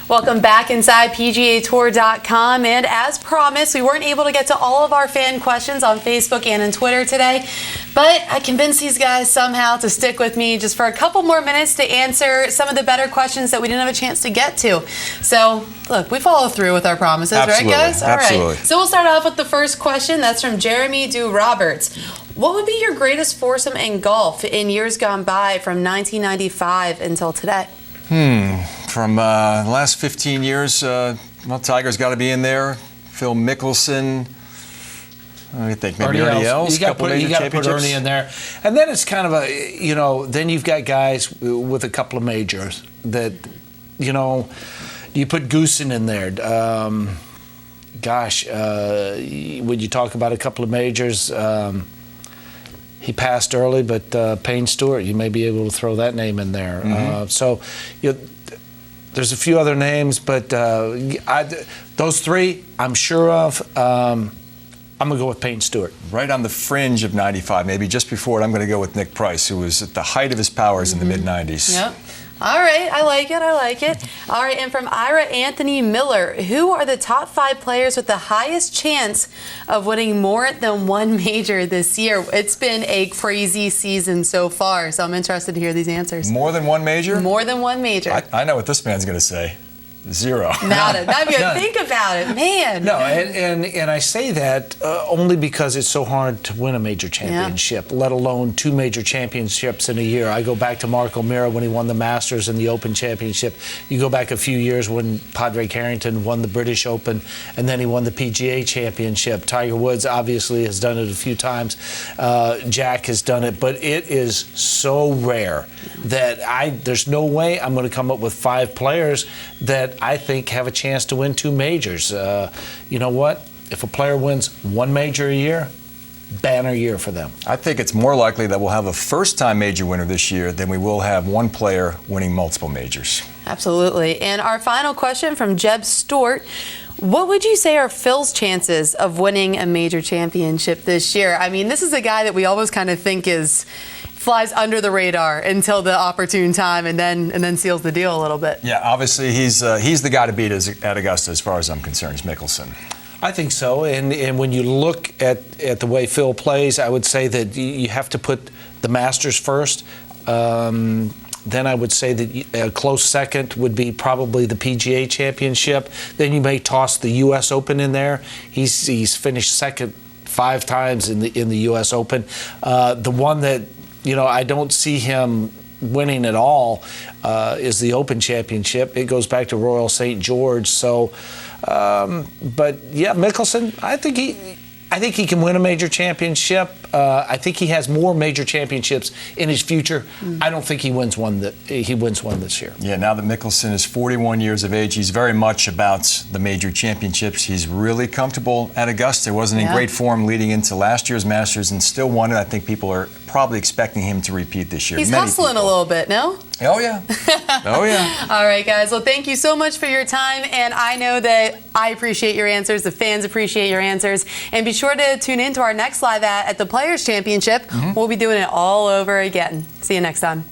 Welcome back inside PGAtour.com, and as promised, we weren't able to get to all of our fan questions on Facebook and on Twitter today, but I convinced these guys somehow to stick with me just for a couple more minutes to answer some of the better questions that we didn't have a chance to get to. So, look, we follow through with our promises, Absolutely. right, guys? All Absolutely. right. So we'll start off with the first question. That's from Jeremy Du Roberts. What would be your greatest foursome in golf in years gone by from 1995 until today? From the last 15 years, well, Tiger's got to be in there. Phil Mickelson. I think maybe Ernie Els. You got to put Ernie in there. And then it's kind of a, then you've got guys with a couple of majors that, you put Goosen in there. When you talk about a couple of majors, he passed early, but Payne Stewart, you may be able to throw that name in there. There's a few other names, but those three I'm sure of. I'm going to go with Payne Stewart. Right on the fringe of 95, maybe just before it, I'm going to go with Nick Price, who was at the height of his powers in the mid-90s. Yep. All right, I like it. All right, and from Ira Anthony Miller, who are the top 5 players with the highest chance of winning more than one major this year? It's been a crazy season so far, so I'm interested to hear these answers. More than one major? More than one major. I know what this man's going to say. 0. Not even think about it, man. No, and I say that only because it's so hard to win a major championship, let alone 2 major championships in a year. I go back to Mark O'Meara when he won the Masters and the Open Championship. You go back a few years when Padraig Harrington won the British Open, and then he won the PGA Championship. Tiger Woods obviously has done it a few times. Jack has done it, but it is so rare that there's no way I'm going to come up with 5 players that I think have a chance to win 2 majors. You know what? If a player wins 1 major a year, banner year for them. I think it's more likely that we'll have a first-time major winner this year than we will have one player winning multiple majors. Absolutely. And our final question from Jeb Stewart. What would you say are Phil's chances of winning a major championship this year? I mean, this is a guy that we almost kind of think flies under the radar until the opportune time and then seals the deal a little bit. Yeah, obviously he's the guy to beat at Augusta as far as I'm concerned, is Mickelson. I think so, and when you look at the way Phil plays, I would say that you have to put the Masters first. Then I would say that a close second would be probably the PGA Championship. Then you may toss the U.S. Open in there. He's finished second 5 times in the U.S. Open. The one that I don't see him winning at all is the Open Championship. It goes back to Royal St. George. So, but yeah, Mickelson, I think he can win a major championship. I think he has more major championships in his future. I don't think he wins one this year. Yeah, now that Mickelson is 41 years of age, he's very much about the major championships. He's really comfortable at Augusta. Wasn't in great form leading into last year's Masters and still won it. I think people are probably expecting him to repeat this year. He's hustling a little bit, no? Oh, yeah. Oh, yeah. All right, guys. Well, thank you so much for your time. And I know that I appreciate your answers. The fans appreciate your answers. And be sure to tune in to our next live at the Players Championship. We'll be doing it all over again. See you next time.